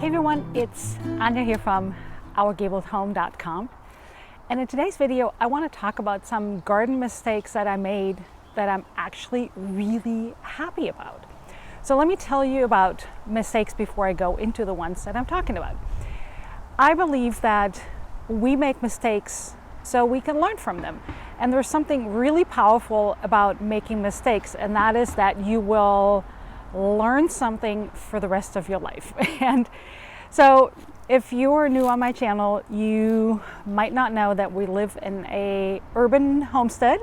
Hey everyone, it's Anya here from ourgabledhome.com, and in today's video I want to talk about some garden mistakes that I made that I'm actually really happy about. So let me tell you about mistakes before I go into the ones that I'm talking about. I believe that we make mistakes so we can learn from them, and there's something really powerful about making mistakes, and that is that you will learn something for the rest of your life. And so if you're new on my channel, you might not know that we live in a urban homestead.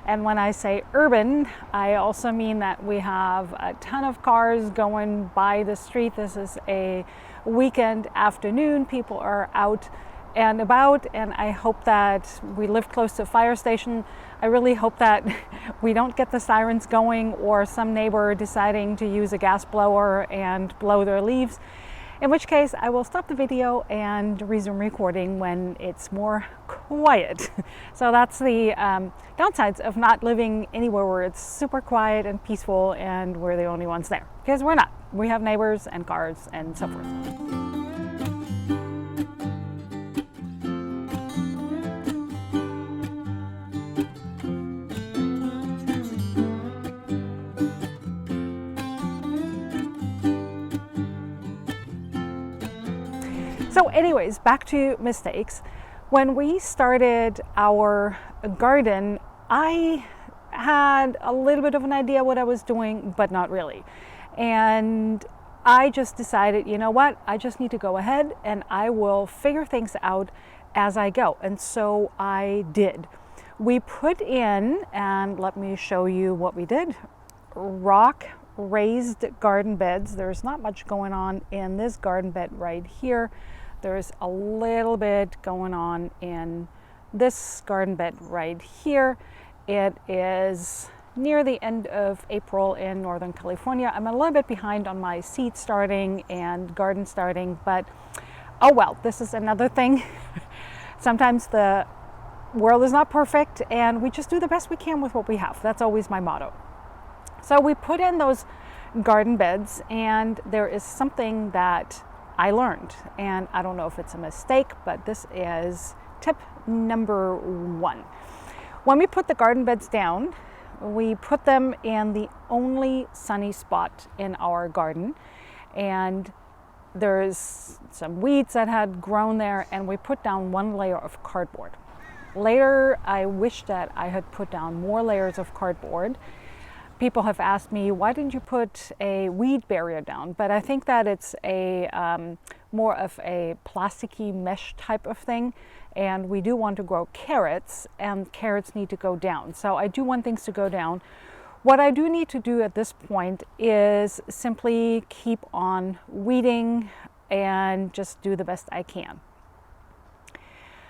And when I say urban, I also mean that we have a ton of cars going by the street. This is a weekend afternoon. People are out and about, and I hope that we live close to a fire station. I really hope that we don't get the sirens going or some neighbor deciding to use a gas blower and blow their leaves, in which case I will stop the video and resume recording when it's more quiet. So that's the downsides of not living anywhere where it's super quiet and peaceful and we're the only ones there, because we're not. We have neighbors and cars and so forth. So anyways, back to mistakes. When we started our garden, I had a little bit of an idea what I was doing, but not really. And I just decided, you know what, I just need to go ahead and I will figure things out as I go. And so I did. We put in, and let me show you what we did, rock raised garden beds. There's not much going on in this garden bed right here. There's a little bit going on in this garden bed right here. It is near the end of April in Northern California. I'm a little bit behind on my seed starting and garden starting, but oh well, this is another thing. Sometimes the world is not perfect and we just do the best we can with what we have. That's always my motto. So we put in those garden beds, and there is something that I learned, and I don't know if it's a mistake, but this is tip number one. When we put the garden beds down, we put them in the only sunny spot in our garden, and there's some weeds that had grown there, and we put down one layer of cardboard. Later, I wish that I had put down more layers of cardboard. People have asked me, why didn't you put a weed barrier down? But I think that it's a more of a plasticky mesh type of thing. And we do want to grow carrots, and carrots need to go down. So I do want things to go down. What I do need to do at this point is simply keep on weeding and just do the best I can.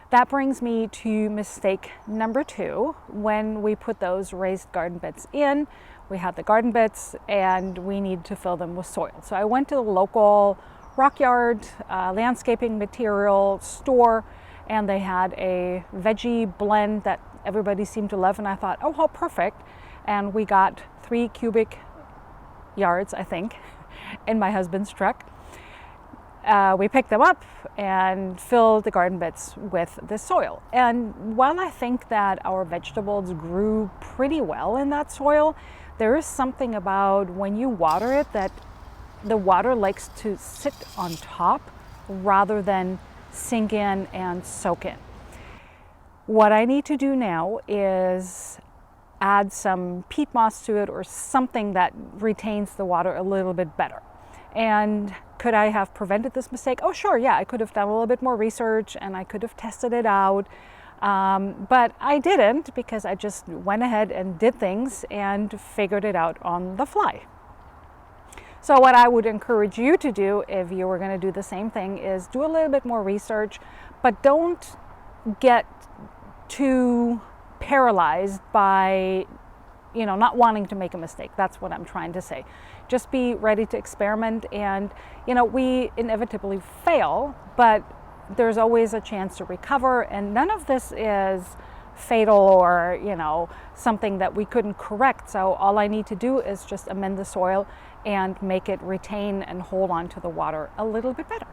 That brings me to mistake number two. When we put those raised garden beds in, we had the garden beds and we needed to fill them with soil. So I went to the local rock yard, landscaping material store, and they had a veggie blend that everybody seemed to love, and I thought, oh, how perfect. And we got 3 cubic yards, I think, in my husband's truck. We picked them up and filled the garden beds with this soil. And while I think that our vegetables grew pretty well in that soil, there is something about when you water it that the water likes to sit on top rather than sink in and soak in. What I need to do now is add some peat moss to it or something that retains the water a little bit better. And could I have prevented this mistake? Oh, sure, yeah, I could have done a little bit more research and I could have tested it out. But I didn't, because I just went ahead and did things and figured it out on the fly. So what I would encourage you to do if you were going to do the same thing is do a little bit more research, but don't get too paralyzed by not wanting to make a mistake. That's what I'm trying to say. Just be ready to experiment, and we inevitably fail, but there's always a chance to recover, and none of this is fatal or, you know, something that we couldn't correct. So all I need to do is just amend the soil and make it retain and hold on to the water a little bit better.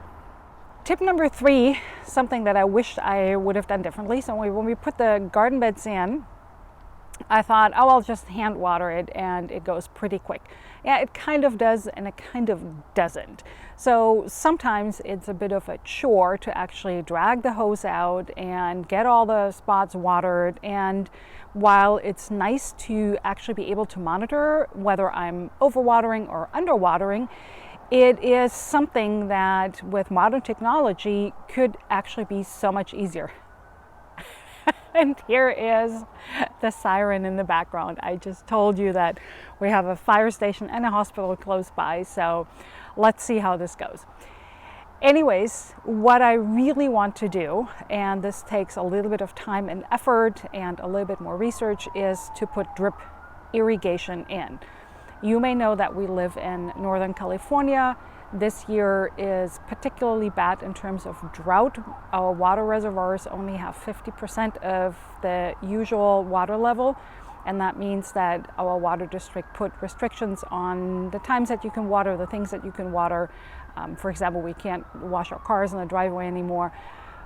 Tip number 3, something that I wish I would have done differently. So when we put the garden beds in, I thought, oh, I'll just hand water it and it goes pretty quick. Yeah, it kind of does and it kind of doesn't. So sometimes it's a bit of a chore to actually drag the hose out and get all the spots watered. And while it's nice to actually be able to monitor whether I'm overwatering or underwatering, it is something that with modern technology could actually be so much easier. And here is the siren in the background. I just told you that we have a fire station and a hospital close by, so let's see how this goes. Anyways, what I really want to do, and this takes a little bit of time and effort and a little bit more research, is to put drip irrigation in. You may know that we live in Northern California. This year is particularly bad in terms of drought. Our water reservoirs only have 50% of the usual water level, and that means that our water district put restrictions on the times that you can water, the things that you can water. For example, we can't wash our cars in the driveway anymore,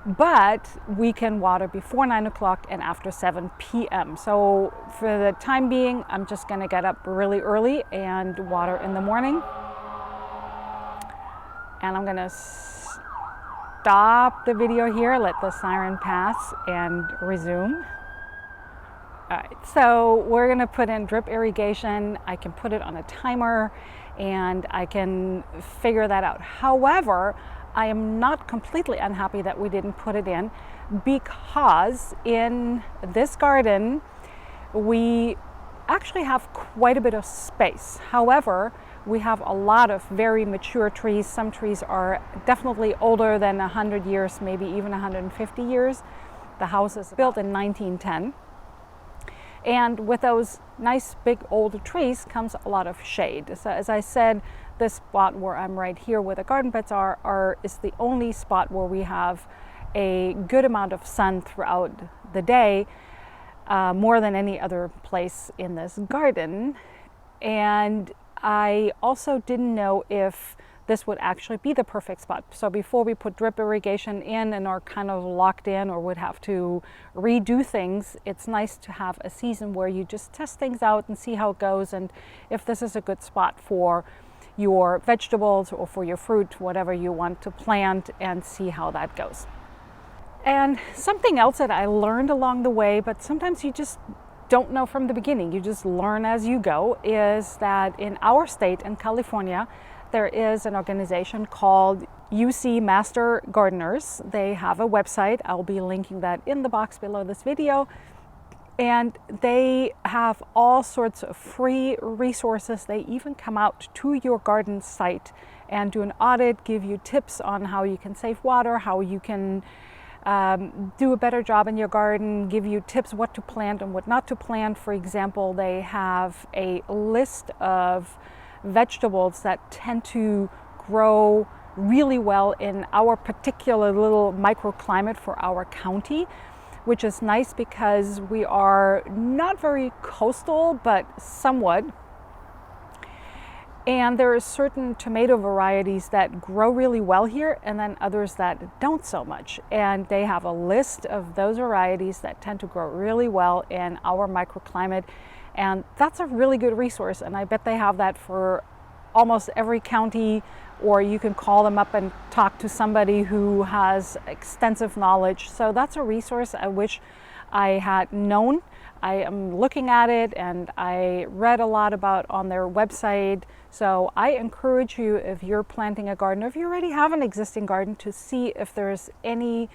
but we can water before 9 o'clock and after 7 p.m. So for the time being, I'm just gonna get up really early and water in the morning. And I'm gonna stop the video here, let the siren pass, and resume. All right, so we're gonna put in drip irrigation. I can put it on a timer and I can figure that out. However, I am not completely unhappy that we didn't put it in, because in this garden, we actually have quite a bit of space. However, we have a lot of very mature trees. Some trees are definitely older than 100 years, maybe even 150 years. The house is built in 1910. And with those nice big old trees comes a lot of shade. So as I said, this spot where I'm right here where the garden beds is the only spot where we have a good amount of sun throughout the day, more than any other place in this garden. And I also didn't know if this would actually be the perfect spot. So before we put drip irrigation in and are kind of locked in or would have to redo things, it's nice to have a season where you just test things out and see how it goes, and if this is a good spot for your vegetables or for your fruit, whatever you want to plant, and see how that goes. And something else that I learned along the way, but sometimes you just don't know from the beginning, you just learn as you go, is that in our state, in California, there is an organization called UC Master Gardeners. They have a website. I'll be linking that in the box below this video. And they have all sorts of free resources. They even come out to your garden site and do an audit, give you tips on how you can save water, how you can do a better job in your garden, give you tips what to plant and what not to plant. For example, they have a list of vegetables that tend to grow really well in our particular little microclimate for our county, which is nice because we are not very coastal, but somewhat. And there are certain tomato varieties that grow really well here, and then others that don't so much. And they have a list of those varieties that tend to grow really well in our microclimate. And that's a really good resource, and I bet they have that for almost every county, or you can call them up and talk to somebody who has extensive knowledge. So that's a resource I wish I had known. I am looking at it and I read a lot about on their website. So I encourage you, if you're planting a garden, or if you already have an existing garden, to see if there's any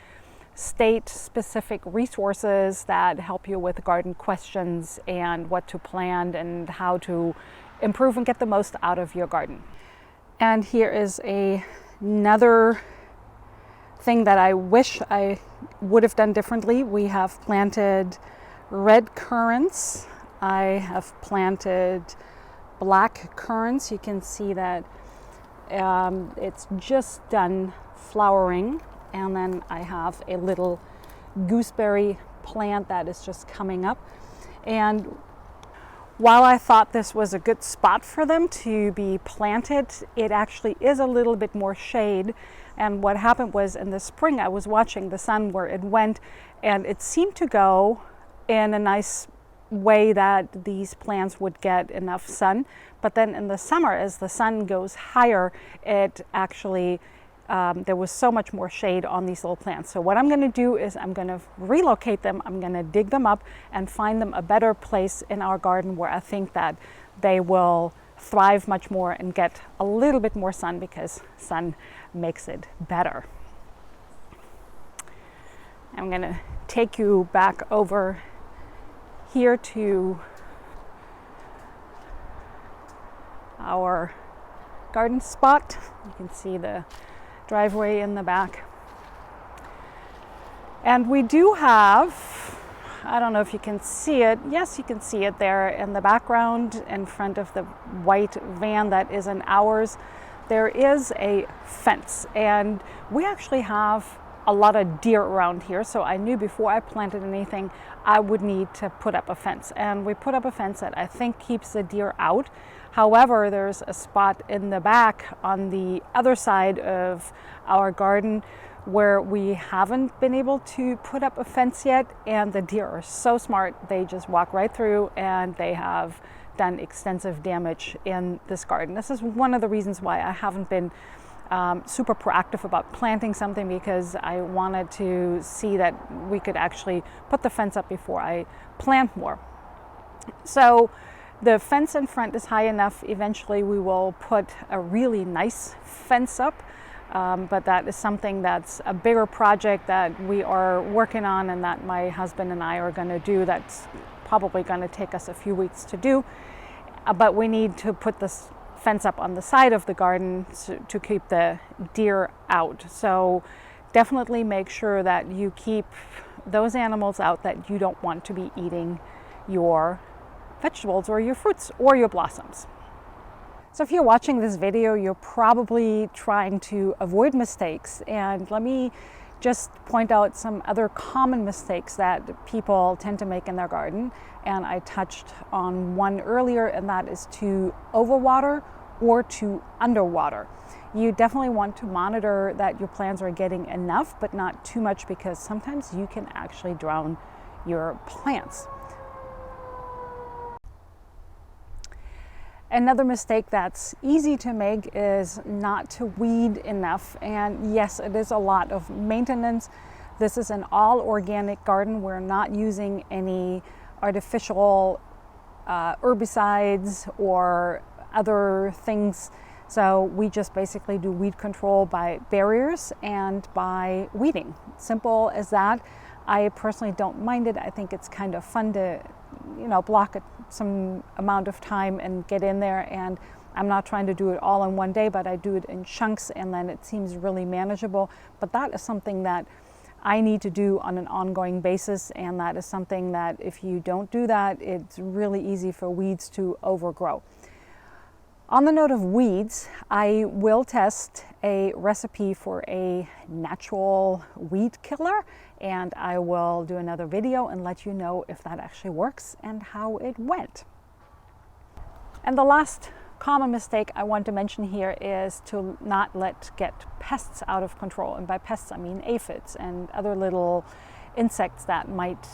state-specific resources that help you with garden questions and what to plant and how to improve and get the most out of your garden. And here is another thing that I wish I would have done differently. We have planted red currants. I have planted black currants. You can see that it's just done flowering. And then I have a little gooseberry plant that is just coming up. And while I thought this was a good spot for them to be planted, it actually is a little bit more shade. And what happened was in the spring, I was watching the sun where it went, and it seemed to go in a nice way that these plants would get enough sun. But then in the summer, as the sun goes higher, it actually there was so much more shade on these little plants. So what I'm going to do is I'm going to relocate them. I'm going to dig them up and find them a better place in our garden where I think that they will thrive much more and get a little bit more sun, because sun makes it better. I'm going to take you back over here to our garden spot. You can see the driveway in the back. And we do have, I don't know if you can see it. Yes, you can see it there in the background in front of the white van that isn't ours. There is a fence, and we actually have a lot of deer around here. So I knew before I planted anything, I would need to put up a fence. And we put up a fence that I think keeps the deer out. However, there's a spot in the back on the other side of our garden where we haven't been able to put up a fence yet, and the deer are so smart, they just walk right through, and they have done extensive damage in this garden. This is one of the reasons why I haven't been super proactive about planting something, because I wanted to see that we could actually put the fence up before I plant more. So the fence in front is high enough. Eventually we will put a really nice fence up, but that is something that's a bigger project that we are working on and that my husband and I are going to do. That's probably going to take us a few weeks to do, but we need to put this fence up on the side of the garden to keep the deer out. So definitely make sure that you keep those animals out that you don't want to be eating your vegetables or your fruits or your blossoms. So if you're watching this video, you're probably trying to avoid mistakes, and let me just point out some other common mistakes that people tend to make in their garden. And I touched on one earlier, and that is to overwater or to underwater. You definitely want to monitor that your plants are getting enough, but not too much, because sometimes you can actually drown your plants. Another mistake that's easy to make is not to weed enough. And yes, it is a lot of maintenance. This is an all organic garden. We're not using any artificial herbicides or other things. So we just basically do weed control by barriers and by weeding. Simple as that. I personally don't mind it. I think it's kind of fun to, block some amount of time and get in there. And I'm not trying to do it all in one day, but I do it in chunks, and then it seems really manageable. But that is something that I need to do on an ongoing basis, and that is something that if you don't do that, it's really easy for weeds to overgrow. On the note of weeds, I will test a recipe for a natural weed killer, and I will do another video and let you know if that actually works and how it went. And the last common mistake I want to mention here is to not get pests out of control. And by pests, I mean aphids and other little insects that might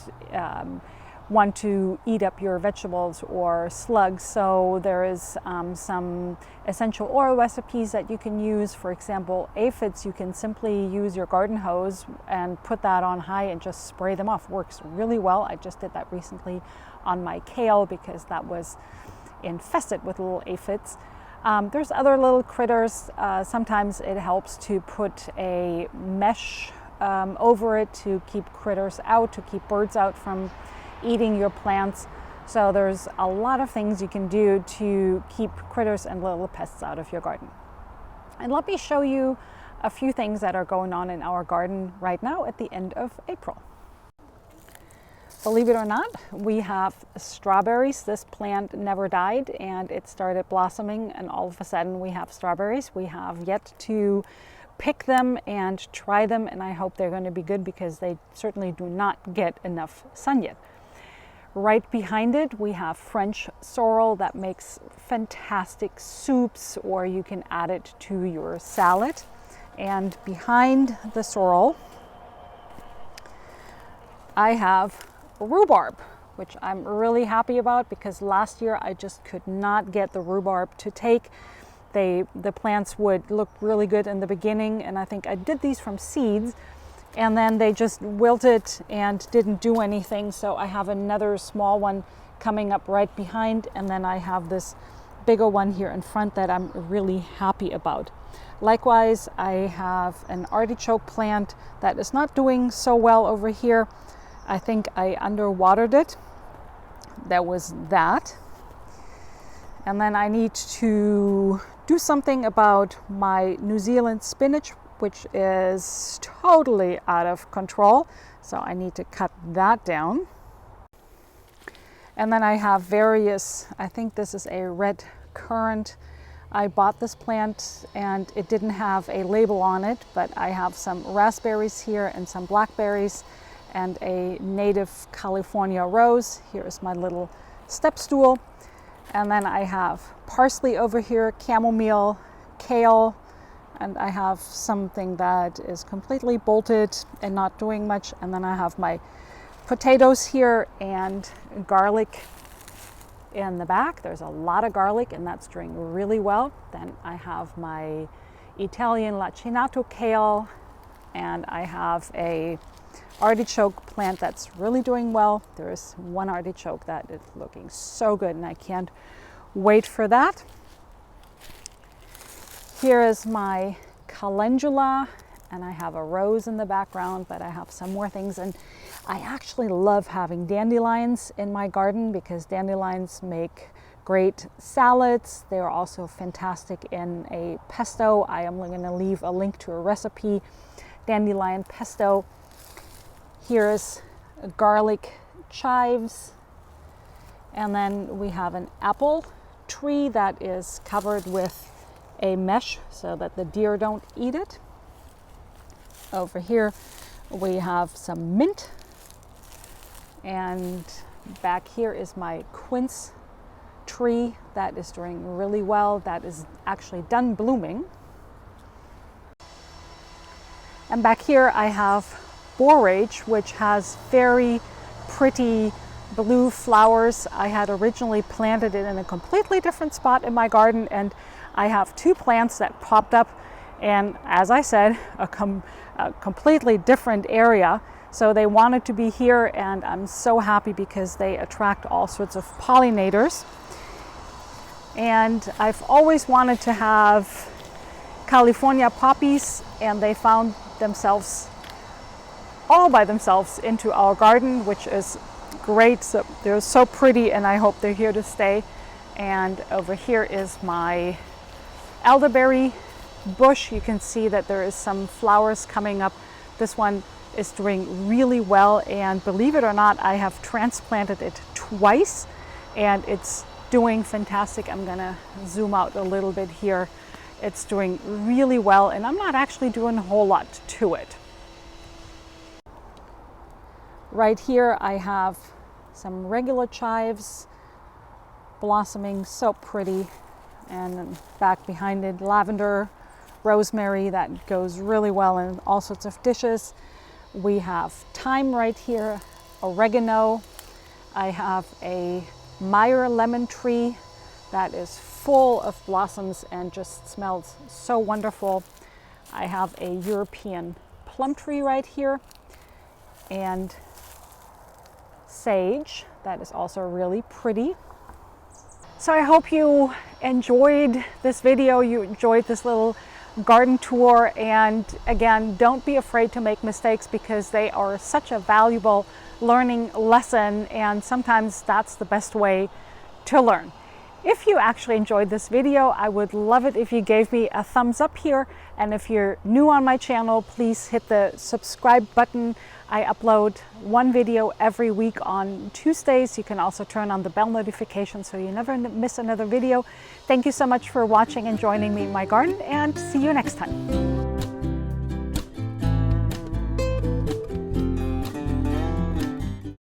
want to eat up your vegetables, or slugs. So there is some essential oil recipes that you can use. For example, aphids, you can simply use your garden hose and put that on high and just spray them off. Works really well. I just did that recently on my kale because that was infested with little aphids. There's other little critters. Sometimes it helps to put a mesh over it to keep critters out, to keep birds out from eating your plants. So there's a lot of things you can do to keep critters and little pests out of your garden. And let me show you a few things that are going on in our garden right now at the end of April. Believe it or not, we have strawberries. This plant never died and it started blossoming, and all of a sudden we have strawberries. We have yet to pick them and try them, and I hope they're going to be good because they certainly do not get enough sun yet. Right behind it, we have French sorrel that makes fantastic soups, or you can add it to your salad. And behind the sorrel, I have rhubarb, which I'm really happy about because last year I just could not get the rhubarb to take. The plants would look really good in the beginning, and I think I did these from seeds, and then they just wilted and didn't do anything. So I have another small one coming up right behind, and then I have this bigger one here in front that I'm really happy about. Likewise, I have an artichoke plant that is not doing so well over here. I think I underwatered it. That was that. And then I need to do something about my New Zealand spinach, which is totally out of control. So I need to cut that down. And then I have various, I think this is a red currant. I bought this plant and it didn't have a label on it, but I have some raspberries here and some blackberries and a native California rose. Here is my little step stool. And then I have parsley over here, chamomile, kale, and I have something that is completely bolted and not doing much. And then I have my potatoes here and garlic in the back. There's a lot of garlic and that's doing really well. Then I have my Italian lacinato kale, and I have a artichoke plant that's really doing well. There is one artichoke that is looking so good and I can't wait for that. Here is my calendula, and I have a rose in the background, but I have some more things. And I actually love having dandelions in my garden because dandelions make great salads. They are also fantastic in a pesto. I am going to leave a link to a recipe, dandelion pesto. Here's garlic chives, and then we have an apple tree that is covered with a mesh so that the deer don't eat it. Over here we have some mint, and back here is my quince tree that is doing really well. That is actually done blooming. And back here I have borage, which has very pretty blue flowers. I had originally planted it in a completely different spot in my garden, and I have two plants that popped up, and as I said, a completely different area. So they wanted to be here, and I'm so happy because they attract all sorts of pollinators. And I've always wanted to have California poppies, and they found themselves all by themselves into our garden, which is great. So they're so pretty, and I hope they're here to stay. And over here is my elderberry bush. You can see that there is some flowers coming up. This one is doing really well, and believe it or not, I have transplanted it twice and it's doing fantastic. I'm gonna zoom out a little bit here. It's doing really well, and I'm not actually doing a whole lot to it. Right here I have some regular chives blossoming, so pretty, and then back behind it lavender, rosemary that goes really well in all sorts of dishes. We have thyme right here, oregano. I have a Meyer lemon tree that is full of blossoms and just smells so wonderful. I have a European plum tree right here, and sage that is also really pretty. So I hope you enjoyed this video, you enjoyed this little garden tour, and again, don't be afraid to make mistakes because they are such a valuable learning lesson, and sometimes that's the best way to learn. If you actually enjoyed this video, I would love it if you gave me a thumbs up here, and if you're new on my channel, please hit the subscribe button. I upload one video every week on Tuesdays. You can also turn on the bell notification so you never miss another video. Thank you so much for watching and joining me in my garden, and see you next time.